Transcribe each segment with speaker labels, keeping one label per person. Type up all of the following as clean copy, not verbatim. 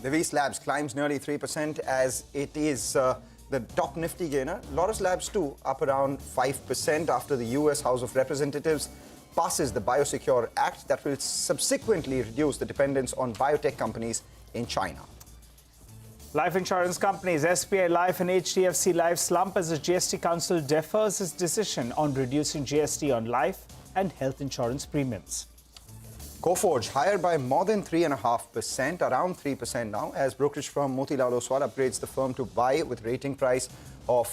Speaker 1: Navis Labs climbs nearly 3% as it is the top Nifty gainer. Lotus Labs too up around 5% after the US House of Representatives passes the Biosecure Act that will subsequently reduce the dependence on biotech companies in China.
Speaker 2: Life insurance companies SBI Life and HDFC Life slump as the GST Council defers its decision on reducing GST on life and health insurance premiums.
Speaker 1: Coforge higher by more than 3.5%, around 3% now, as brokerage firm Motilal Oswal upgrades the firm to buy with rating price of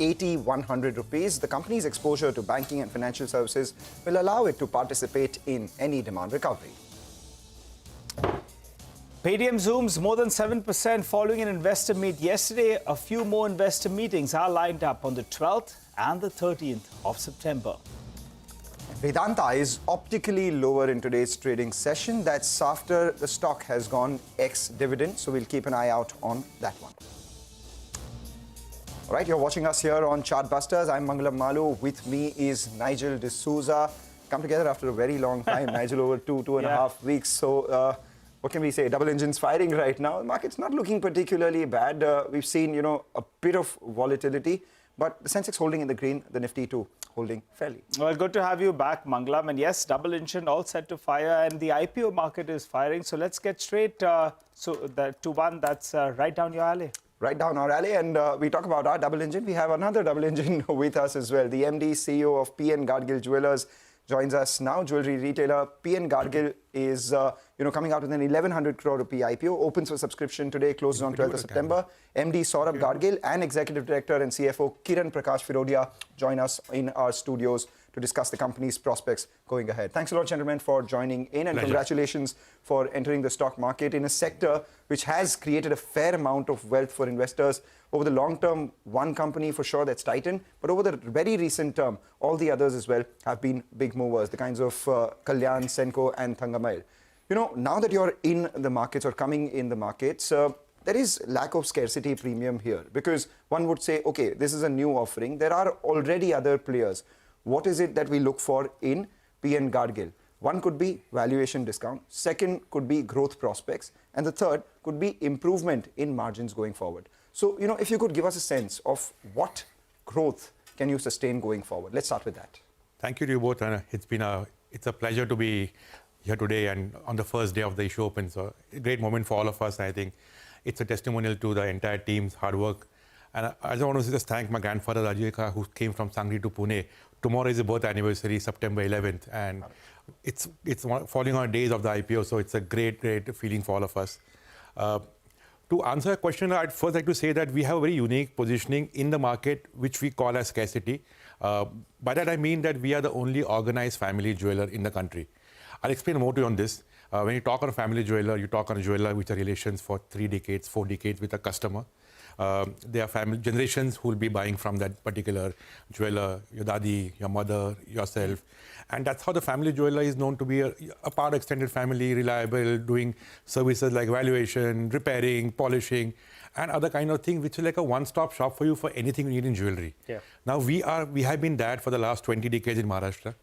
Speaker 1: 80,100 rupees. The company's exposure to banking and financial services will allow it to participate in any demand recovery.
Speaker 2: Paytm zooms more than 7% following an investor meet yesterday. A few more investor meetings are lined up on the 12th and the 13th of September.
Speaker 1: Vedanta is optically lower in today's trading session. That's after the stock has gone ex-dividend, so we'll keep an eye out on that one. All right, you're watching us here on Chartbusters. I'm Mangalam Malu. With me is Nigel D'Souza. Come together after a very long time. Nigel, over two and a half weeks. So what can we say? Double engines firing right now. The market's not looking particularly bad. We've seen, a bit of volatility, but the Sensex holding in the green, the Nifty too holding fairly.
Speaker 2: Well, good to have you back, Mangalam. And yes, double engine all set to fire, and the IPO market is firing. So let's get straight to one that's right down your alley.
Speaker 1: Right down our alley, and we talk about our double engine. We have another double engine with us as well. The MD CEO of Gadgil Jewellers joins us now. Jewelry retailer Gadgil is coming out with an 1,100 crore rupee IPO. Opens for subscription today, closes on 12th of September. MD Saurabh Gadgil and Executive Director and CFO Kiran Prakash Firodia join us in our studios to discuss the company's prospects going ahead. Thanks a lot, gentlemen, for joining in, and congratulations for entering the stock market in a sector which has created a fair amount of wealth for investors. Over the long term, one company for sure that's tightened, but over the very recent term, all the others as well have been big movers, the kinds of Kalyan, Senco and Thangamayil. Now that you're in the markets or coming in the markets, there is lack of scarcity premium here, because one would say, okay, this is a new offering. There are already other players. What is it that we look for in Gadgil? One could be valuation discount, second could be growth prospects, and the third could be improvement in margins going forward. So, if you could give us a sense of what growth can you sustain going forward. Let's start with that.
Speaker 3: Thank you to you both, and it's a pleasure to be here today and on the first day of the issue open. So a great moment for all of us. I think it's a testimonial to the entire team's hard work. And I just want to just thank my grandfather Rajika, who came from Sangli to Pune. Tomorrow is the birth anniversary, September 11th, and it's falling on days of the IPO, so it's a great feeling for all of us. To answer a question, I'd first like to say that we have a very unique positioning in the market, which we call as scarcity. By that I mean that we are the only organized family jeweler in the country. I'll explain more to you on this. When you talk on a family jeweler, you talk on a jeweler which are relations for 3 decades, 4 decades with a customer. There are family generations who will be buying from that particular jeweler, your dadi, your mother, yourself. And that's how the family jeweler is known to be a part of extended family, reliable, doing services like valuation, repairing, polishing, and other kind of things, which is like a one-stop shop for you for anything you need in jewelry. Yeah. Now, we have been that for the last 20 decades in Maharashtra.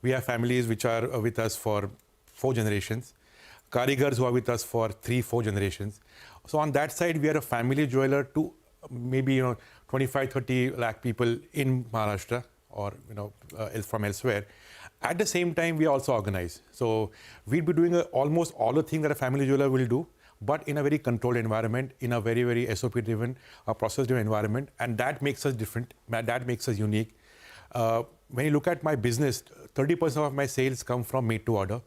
Speaker 3: We have families which are with us for 4 generations, karigars who are with us for 3-4 generations. So on that side, we are a family jeweler to maybe 25-30 lakh people in Maharashtra or from elsewhere. At the same time, we are also organized. So we'll be doing almost all the things that a family jeweler will do, but in a very controlled environment, in a very, very SOP-driven, process-driven environment, and that makes us different. That makes us unique. When you look at my business, 30% of my sales come from made-to-order.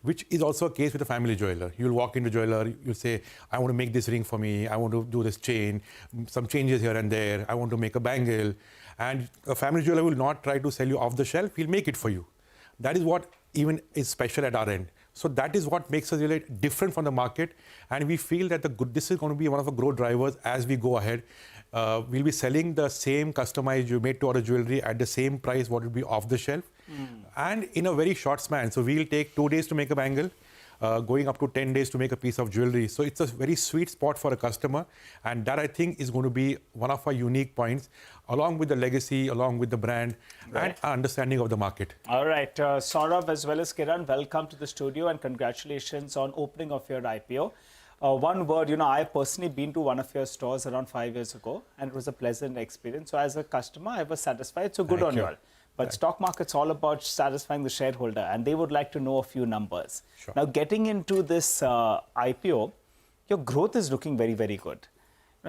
Speaker 3: Which is also a case with a family jeweler. You'll walk into a jeweler, you'll say, I want to make this ring for me, I want to do this chain, some changes here and there, I want to make a bangle. And a family jeweler will not try to sell you off the shelf, he'll make it for you. That is what even is special at our end. So that is what makes us really different from the market. And we feel that this is going to be one of the growth drivers as we go ahead. We'll be selling the same customized made-to-order jewelry at the same price what would be off the shelf. And in a very short span. So we'll take 2 days to make a bangle, going up to 10 days to make a piece of jewelry. So it's a very sweet spot for a customer. And that, I think, is going to be one of our unique points, along with the legacy, along with the brand, and our understanding of the market.
Speaker 2: All right. Saurabh as well as Kiran, welcome to the studio and congratulations on opening of your IPO. One word, I personally been to one of your stores around 5 years ago, and it was a pleasant experience. So as a customer, I was satisfied. So good on you all. But stock market's all about satisfying the shareholder, and they would like to know a few numbers.
Speaker 3: Sure.
Speaker 2: Now, getting into this IPO, your growth is looking very, very good.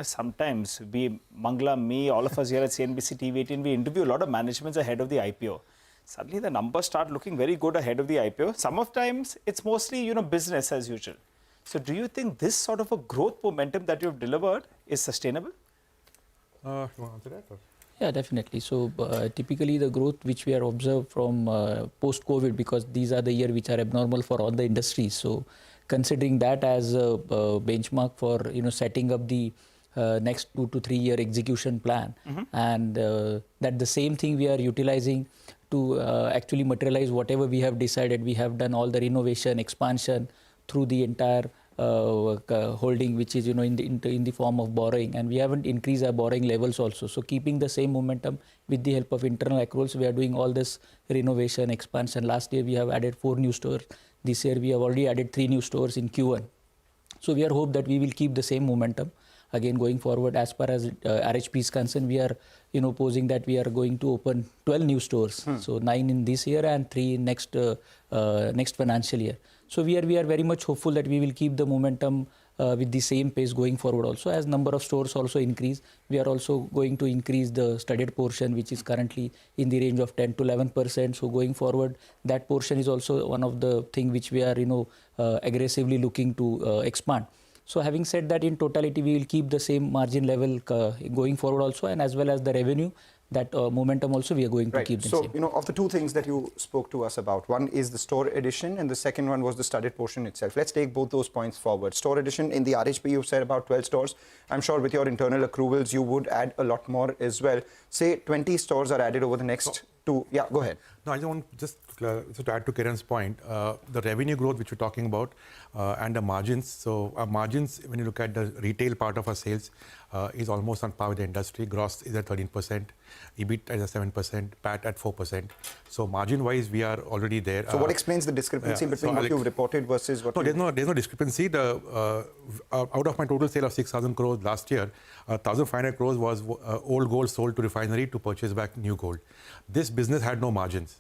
Speaker 2: Sometimes Mangla, me, all of us here at CNBC-TV18, we interview a lot of managements ahead of the IPO. Suddenly, the numbers start looking very good ahead of the IPO. Some of times, it's mostly, business as usual. So, do you think this sort of a growth momentum that you've delivered is sustainable?
Speaker 3: You want to answer that? Or?
Speaker 4: Yeah, definitely. So typically the growth which we are observed from post-COVID, because these are the year which are abnormal for all the industries. So considering that as a benchmark for setting up the next 2 to 3 year execution plan, and that the same thing we are utilizing to actually materialize whatever we have decided. We have done all the renovation, expansion through the entire holding, which is in the form of borrowing, and we haven't increased our borrowing levels also. So keeping the same momentum with the help of internal accruals, we are doing all this renovation, expansion. Last year we have added 4 new stores. This year we have already added 3 new stores in Q1. So we are hope that we will keep the same momentum again going forward. As far as RHP is concerned, we are posing that we are going to open 12 new stores. So 9 in this year and 3 in next financial year. So we are very much hopeful that we will keep the momentum with the same pace going forward also. As number of stores also increase, we are also going to increase the studded portion, which is currently in the range of 10 to 11%. So going forward, that portion is also one of the thing which we are aggressively looking to expand. So having said that, in totality, we will keep the same margin level going forward also, and as well as the revenue, that momentum also we are going to keep the same.
Speaker 1: So, of the 2 things that you spoke to us about, one is the store addition and the second one was the studded portion itself. Let's take both those points forward. Store addition in the RHP, you said about 12 stores. I'm sure with your internal accruals, you would add a lot more as well. Say 20 stores are added over the next 2. Yeah, go ahead.
Speaker 3: No, I just want to add to Kiran's point, the revenue growth which we're talking about and the margins. So our margins, when you look at the retail part of our sales, is almost on par with the industry. Gross is at 13%, EBIT is at 7%, PAT at 4%. So margin-wise, we are already there.
Speaker 1: So what explains the discrepancy between what you've reported versus what?
Speaker 3: No, there's no discrepancy. The out of my total sale of 6,000 crores last year, 1,500 crores was old gold sold to refinery to purchase back new gold. This business had no margins.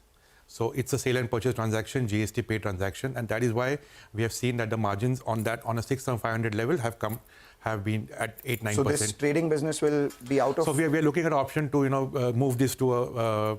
Speaker 3: So it's a sale and purchase transaction, GST paid transaction, and that is why we have seen that the margins on a 6,500 level have been at 8-9%.
Speaker 1: So this trading business will be out of.
Speaker 3: So we are looking at an option to move this to a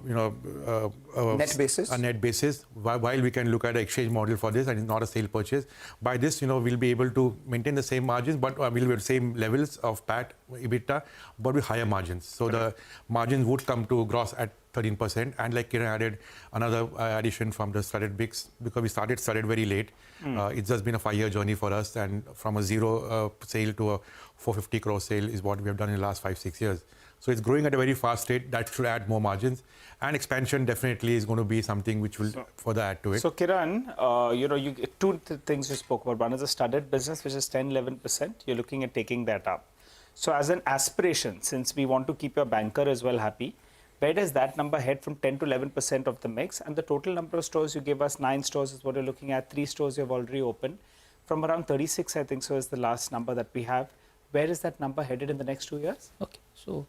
Speaker 1: net basis.
Speaker 3: A net basis. While we can look at an exchange model for this, and it's not a sale purchase. By this, we'll be able to maintain the same margins, but we'll be at the same levels of PAT, EBITDA, but with higher margins. So the margins would come to gross at 13%, and like Kiran added another addition from the studded bigs, because we started studded very late. It's just been a 5-year journey for us, and from a 0 sale to a 450 crore sale is what we have done in the last 5-6 years. So it's growing at a very fast rate. That should add more margins, and expansion definitely is going to be something which will further add to it.
Speaker 2: So Kiran, 2 things you spoke about. One is the studded business, which is 10-11%. You're looking at taking that up. So as an aspiration, since we want to keep your banker as well happy, where does that number head from 10 to 11% of the mix? And the total number of stores you gave us, 9 stores is what you're looking at. 3 stores you have already opened. From around 36, I think so is the last number that we have. Where is that number headed in the next 2 years?
Speaker 4: Okay, so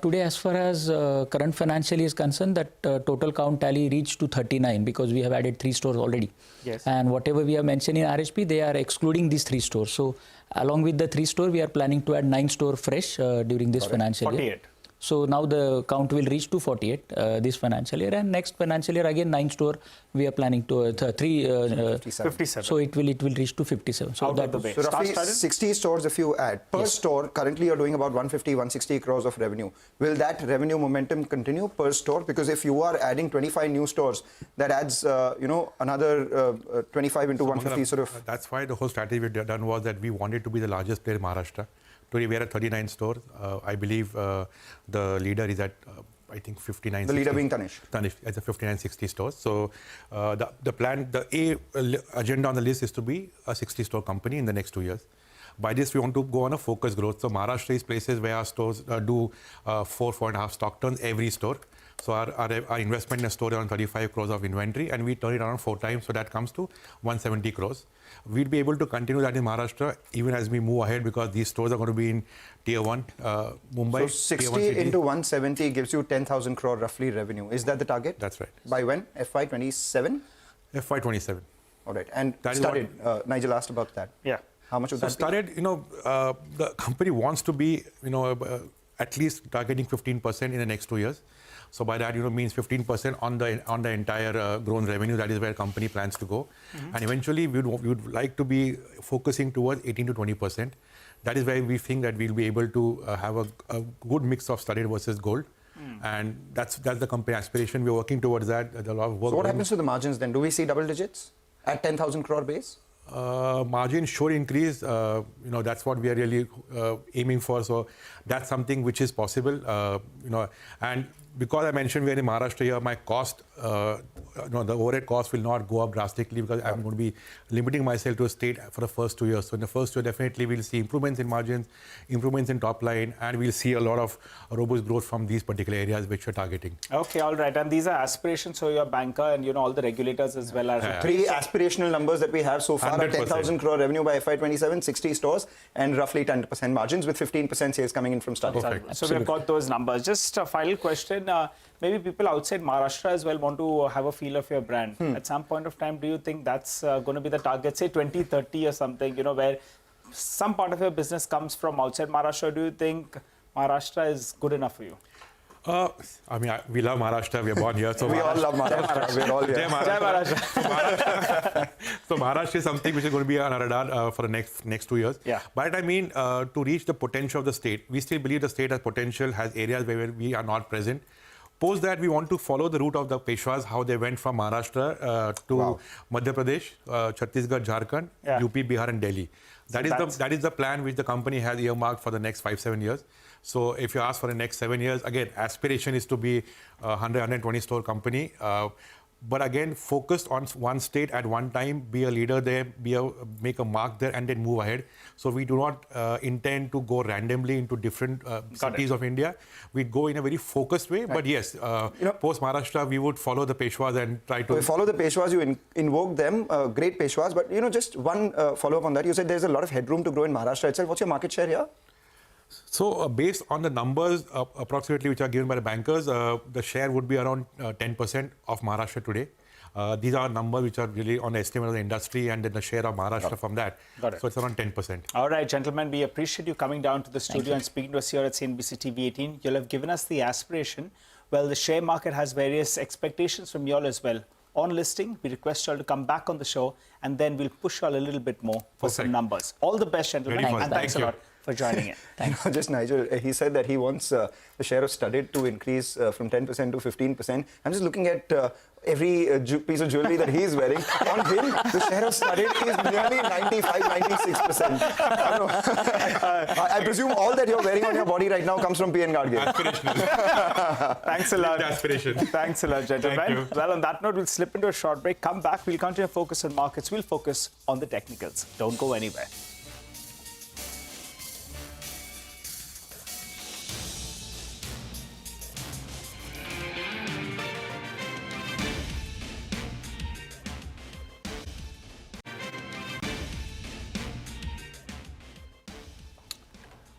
Speaker 4: today, as far as current financial is concerned, that total count tally reached to 39 because we have added 3 stores already.
Speaker 2: Yes.
Speaker 4: And whatever we have mentioned in RHP, they are excluding these 3 stores. So along with the 3 stores, we are planning to add 9 stores fresh during this financial year.
Speaker 2: 48.
Speaker 4: So now the count will reach to 48 this financial year, and next financial year again 9 store we are planning to
Speaker 2: 57.
Speaker 4: So it will reach to 57. So
Speaker 2: out
Speaker 4: that
Speaker 2: of the way.
Speaker 1: So roughly 60 stores if you add per store. Currently you're doing about 150-160 crores of revenue. Will that revenue momentum continue per store? Because if you are adding 25 new stores, that adds another 25 into 150 sort of.
Speaker 3: That's why the whole strategy we done was that we wanted to be the largest player in Maharashtra. Today we are at 39 stores. I believe the leader is at I think 59.
Speaker 1: The leader being Tanish.
Speaker 3: Tanish at the 59-60 stores. So the plan, the agenda on the list is to be a 60-store company in the next 2 years. By this, we want to go on a focused growth. So Maharashtra is places where our stores do 4.5 stock turns every store. So our investment in a store around 35 crores of inventory, and we turn it around 4 times, so that comes to 170 crores. We'll be able to continue that in Maharashtra even as we move ahead, because these stores are going to be in Tier 1, Mumbai.
Speaker 1: So 60 into 170 gives you 10,000 crore roughly revenue. Is that the target?
Speaker 3: That's right.
Speaker 1: By when? FY27?
Speaker 3: FY27.
Speaker 1: All right. And
Speaker 3: That is
Speaker 1: Studded, Nigel asked about that.
Speaker 2: Yeah.
Speaker 1: How much would that be?
Speaker 3: Studded, the company wants to be, at least targeting 15% in the next 2 years. So by that, means 15% on the entire grown revenue. That is where company plans to go. And eventually, we would like to be focusing towards 18 to 20%. That is where we think that we'll be able to have a good mix of studded versus gold. And that's the company aspiration. We're working towards that. There's a lot of work.
Speaker 1: So what happens to the margins then? Do we see double digits at 10,000 crore base?
Speaker 3: Margin should increase. That's what we are really aiming for. So that's something which is possible. And because I mentioned we're in Maharashtra here, my cost, the overhead cost will not go up drastically, because I'm going to be limiting myself to a state for the first 2 years. So in the first year, definitely we'll see improvements in margins, improvements in top line, and we'll see a lot of robust growth from these particular areas which we're targeting.
Speaker 2: Okay, all right. And these are aspirations, so your banker and all the regulators as well as
Speaker 1: 3 aspirational numbers that we have so far are 10,000 crore revenue by FY27, 60 stores, and roughly 10% margins with 15% sales coming in from studded.
Speaker 2: So we've got those numbers. Just a final question. Maybe people outside Maharashtra as well want to have a feel of your brand. At some point of time, do you think that's going to be the target, say 2030 or something, where some part of your business comes from outside Maharashtra? Do you think Maharashtra is good enough for you?
Speaker 3: We love Maharashtra. We are born here. So
Speaker 1: We all love Maharashtra. We're all here.
Speaker 3: Jai Maharashtra. So Maharashtra is something which is going to be on our radar for the next 2 years.
Speaker 2: Yeah.
Speaker 3: But to reach the potential of the state, we still believe the state has potential, has areas where we are not present. Post that, we want to follow the route of the Peshwas, how they went from Maharashtra to Madhya Pradesh, Chhattisgarh, Jharkhand, UP, Bihar, and Delhi. That is the plan which the company has earmarked for the next 5-7 years. So if you ask for the next 7 years, again, aspiration is to be a 100-120 store company. But again, focused on one state at one time, be a leader there, make a mark there, and then move ahead. So we do not intend to go randomly into different cities of India. We go in a very focused way. Right. But yes, post Maharashtra, we would follow the Peshwas and try to...
Speaker 1: So follow the Peshwas, you invoke them, great Peshwas. But, just one follow-up on that. You said there's a lot of headroom to grow in Maharashtra itself. What's your market share here?
Speaker 3: So based on the numbers approximately which are given by the bankers, the share would be around 10% of Maharashtra today. These are numbers which are really on the estimate of the industry, and then the share of Maharashtra from that.
Speaker 2: Got it.
Speaker 3: So it's around 10%.
Speaker 2: All right, gentlemen, we appreciate you coming down to the studio and speaking to us here at CNBC-TV18. You'll have given us the aspiration. Well, the share market has various expectations from you all as well. On listing, we request you all to come back on the show, and then we'll push you all a little bit more for some numbers. All the best, gentlemen, and thanks a lot for joining in.
Speaker 1: Just Nigel, he said that he wants the share of studded to increase from 10% to 15%. I'm just looking at every piece of jewelry that he's wearing. On him, the share of studded is nearly 95-96%. I presume all that you're wearing on your body right now comes from P.N. Gadgil.
Speaker 3: Aspirational.
Speaker 2: Thanks a lot.
Speaker 3: Aspiration.
Speaker 2: Thanks a lot, gentlemen.
Speaker 3: Thank you.
Speaker 2: Well, on that note, we'll slip into a short break. Come back. We'll continue to focus on markets. We'll focus on the technicals. Don't go anywhere.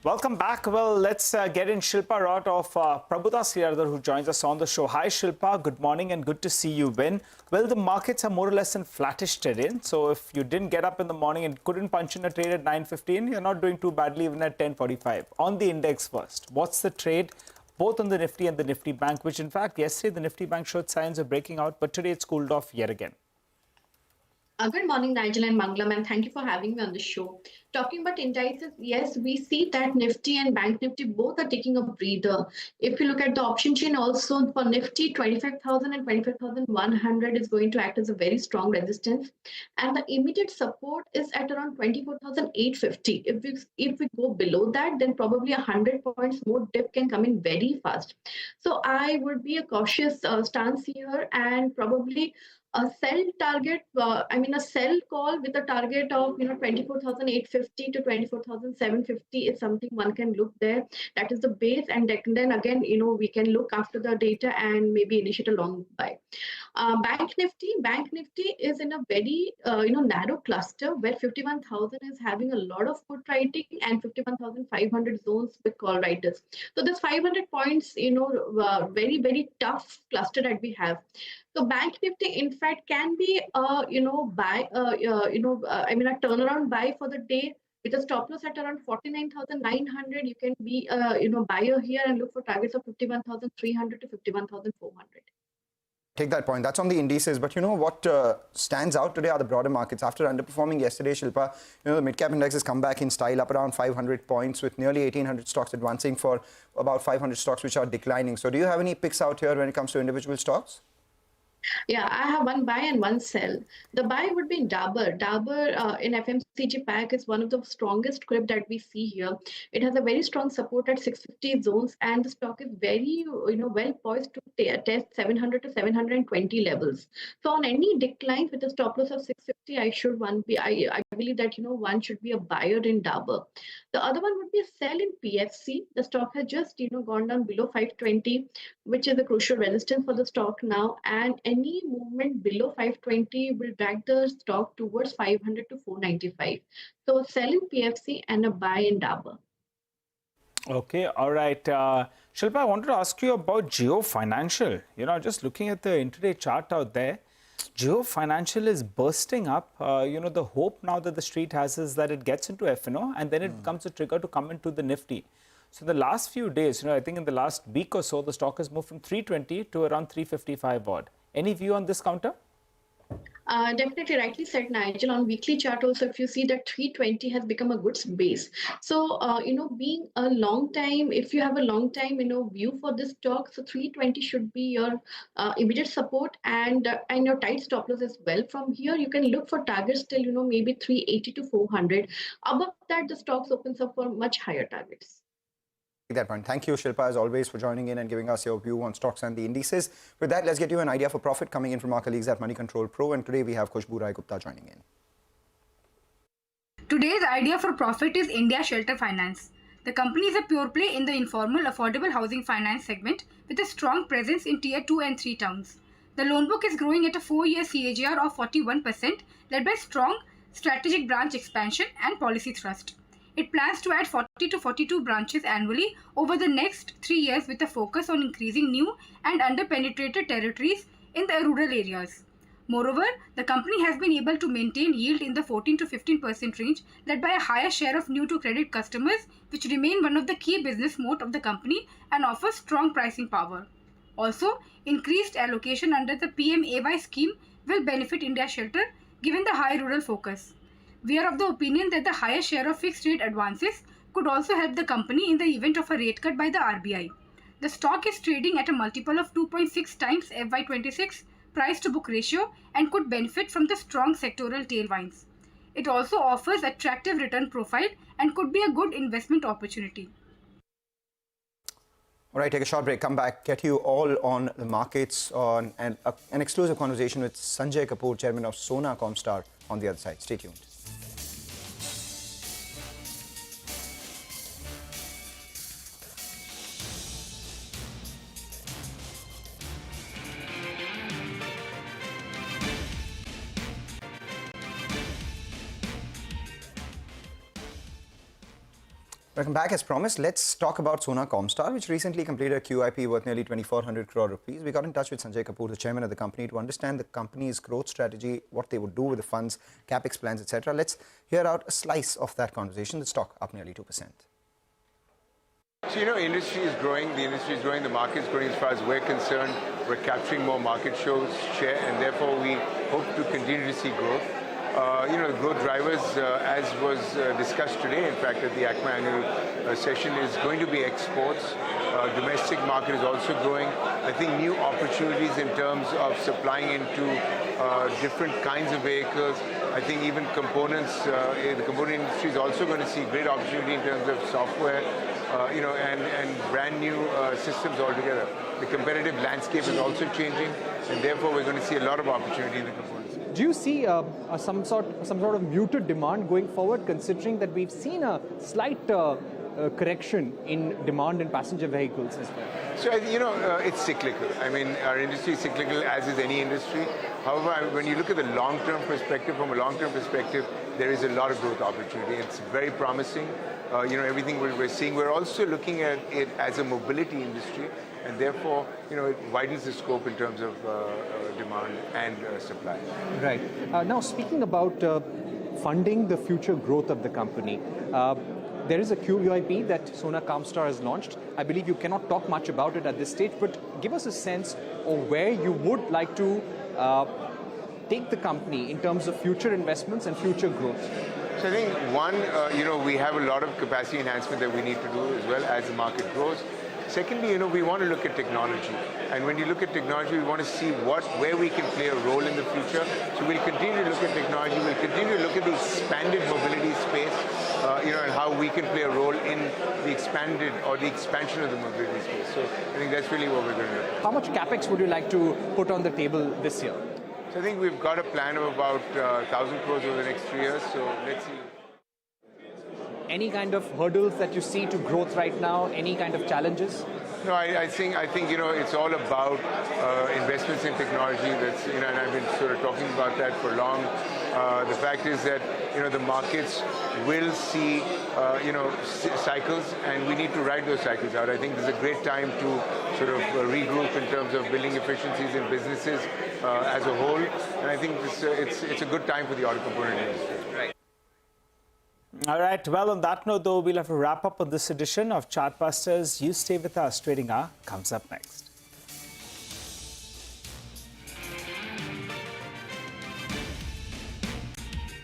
Speaker 2: Welcome back. Well, let's get in Shilpa Rott of Prabhudas Hiradhar, who joins us on the show. Hi, Shilpa. Good morning and good to see you win. Well, the markets are more or less in flattish terrain. So if you didn't get up in the morning and couldn't punch in a trade at 9:15, you're not doing too badly even at 10:45. On the index first, what's the trade? Both on the Nifty and the Nifty Bank, which in fact, yesterday the Nifty Bank showed signs of breaking out, but today it's cooled off yet again.
Speaker 5: Good morning, Nigel and Mangalam, and thank you for having me on the show. Talking about indices, yes, we see that Nifty and Bank Nifty both are taking a breather. If you look at the option chain also for Nifty, 25,000 and 25,100 is going to act as a very strong resistance. And the immediate support is at around 24,850. If we go below that, then probably 100 points more dip can come in very fast. So I would be a cautious stance here and probably A sell target, a sell call with a target of 24,850 to 24,750 is something one can look there. That is the base, and then again we can look after the data and maybe initiate a long buy. Bank Nifty is in a very narrow cluster where 51,000 is having a lot of put writing and 51,500 zones with call writers. So this 500 points, very very tough cluster that we have. So Bank Nifty, in fact, can be buy, a turnaround buy for the day. With a stop loss at around 49,900, you can be buyer here and look for targets of 51,300 to 51,400.
Speaker 1: Take that point. That's on the indices. But what stands out today are the broader markets. After underperforming yesterday, Shilpa, the mid-cap index has come back in style, up around 500 points with nearly 1,800 stocks advancing for about 500 stocks which are declining. So do you have any picks out here when it comes to individual stocks?
Speaker 5: Yeah, I have one buy and one sell. The buy would be Dabur. Dabur in FMCG pack is one of the strongest grip that we see here. It has a very strong support at 650 zones, and the stock is very well poised to test 700 to 720 levels. So on any decline with a stop loss of 650, I believe that one should be a buyer in Dabur. The other one would be a sell in PFC. The stock has just gone down below 520, which is a crucial resistance for the stock now, and any movement below 520 will drag the stock towards 500 to 495. So sell in PFC and a buy in Dabur.
Speaker 2: Okay, all right. Shilpa, I wanted to ask you about Jio Financial. Just looking at the intraday chart out there, Jio Financial is bursting up. The hope now that the street has is that it gets into F&O and then it becomes a trigger to come into the Nifty. So the last few days, I think in the last week or so, the stock has moved from 320 to around 355 odd. Any view on this counter?
Speaker 5: Definitely, rightly said, Nigel. On weekly chart also, if you see that 320 has become a good base. So, being a long time, if you have a long time, view for this stock, so 320 should be your immediate support and your tight stop loss as well. From here, you can look for targets till, maybe 380 to 400. Above that, the stocks opens up for much higher targets.
Speaker 1: That point. Thank you, Shilpa, as always, for joining in and giving us your view on stocks and the indices. With that, let's get you an idea for profit coming in from our colleagues at Money Control Pro. And today we have Khushbu Rai Gupta joining in.
Speaker 6: Today's idea for profit is India Shelter Finance. The company is a pure play in the informal affordable housing finance segment with a strong presence in tier 2 and 3 towns. The loan book is growing at a 4-year CAGR of 41%, led by strong strategic branch expansion and policy thrust. It plans to add 40 to 42 branches annually over the next 3 years with a focus on increasing new and under-penetrated territories in the rural areas. Moreover, the company has been able to maintain yield in the 14 to 15% range, led by a higher share of new-to-credit customers, which remain one of the key business moat of the company and offer strong pricing power. Also, increased allocation under the PMAY scheme will benefit India Shelter given the high rural focus. We are of the opinion that the higher share of fixed rate advances could also help the company in the event of a rate cut by the RBI. The stock is trading at a multiple of 2.6 times FY26 price to book ratio and could benefit from the strong sectoral tailwinds. It also offers attractive return profile and could be a good investment opportunity.
Speaker 1: All right, take a short break, come back, get you all on the markets on an exclusive conversation with Sanjay Kapoor, chairman of Sona Comstar, on the other side. Stay tuned. Welcome back. As promised, let's talk about Sona Comstar, which recently completed a QIP worth nearly 2,400 crore rupees. We got in touch with Sanjay Kapoor, the chairman of the company, to understand the company's growth strategy, what they would do with the funds, capex plans, etc. Let's hear out a slice of that conversation. The stock up nearly 2%.
Speaker 7: So, industry is growing, the market is growing as far as we're concerned. We're capturing more market share, and therefore we hope to continue to see growth. The growth drivers, as was discussed today, in fact, at the ACMA annual session, is going to be exports. Domestic market is also growing. I think new opportunities in terms of supplying into different kinds of vehicles. I think even components, the component industry is also going to see great opportunity in terms of software, and brand new systems altogether. The competitive landscape is also changing, and therefore we're going to see a lot of opportunity in the components.
Speaker 8: Do you see some sort of muted demand going forward, considering that we've seen a slight correction in demand in passenger vehicles as well?
Speaker 7: So, it's cyclical. I mean, our industry is cyclical, as is any industry. However, when you look at the long-term perspective, from a long-term perspective, there is a lot of growth opportunity. It's very promising. Everything we're seeing. We're also looking at it as a mobility industry, and therefore, it widens the scope in terms of demand and supply.
Speaker 8: Right. Now, speaking about funding the future growth of the company, there is a QIP that Sona Comstar has launched. I believe you cannot talk much about it at this stage, but give us a sense of where you would like to take the company in terms of future investments and future growth.
Speaker 7: So I think one, we have a lot of capacity enhancement that we need to do as well as the market grows. Secondly, we want to look at technology. And when you look at technology, we want to see where we can play a role in the future. So we'll continue to look at technology. We'll continue to look at the expanded mobility space, and how we can play a role in the expanded or the expansion of the mobility space. So I think that's really what we're going to do.
Speaker 8: How much capex would you like to put on the table this year?
Speaker 7: So I think we've got a plan of about 1,000 crores over the next 3 years. So let's see.
Speaker 8: Any kind of hurdles that you see to growth right now? Any kind of challenges?
Speaker 7: No, I think it's all about investments in technology. That's and I've been sort of talking about that for long. The fact is that the markets will see cycles, and we need to ride those cycles out. I think this is a great time to sort of regroup in terms of building efficiencies in businesses as a whole. And I think it's a good time for the auto component industry. Right.
Speaker 2: All right. Well, on that note, though, we'll have to wrap up on this edition of Chartbusters. You stay with us. Trading Hour comes up next.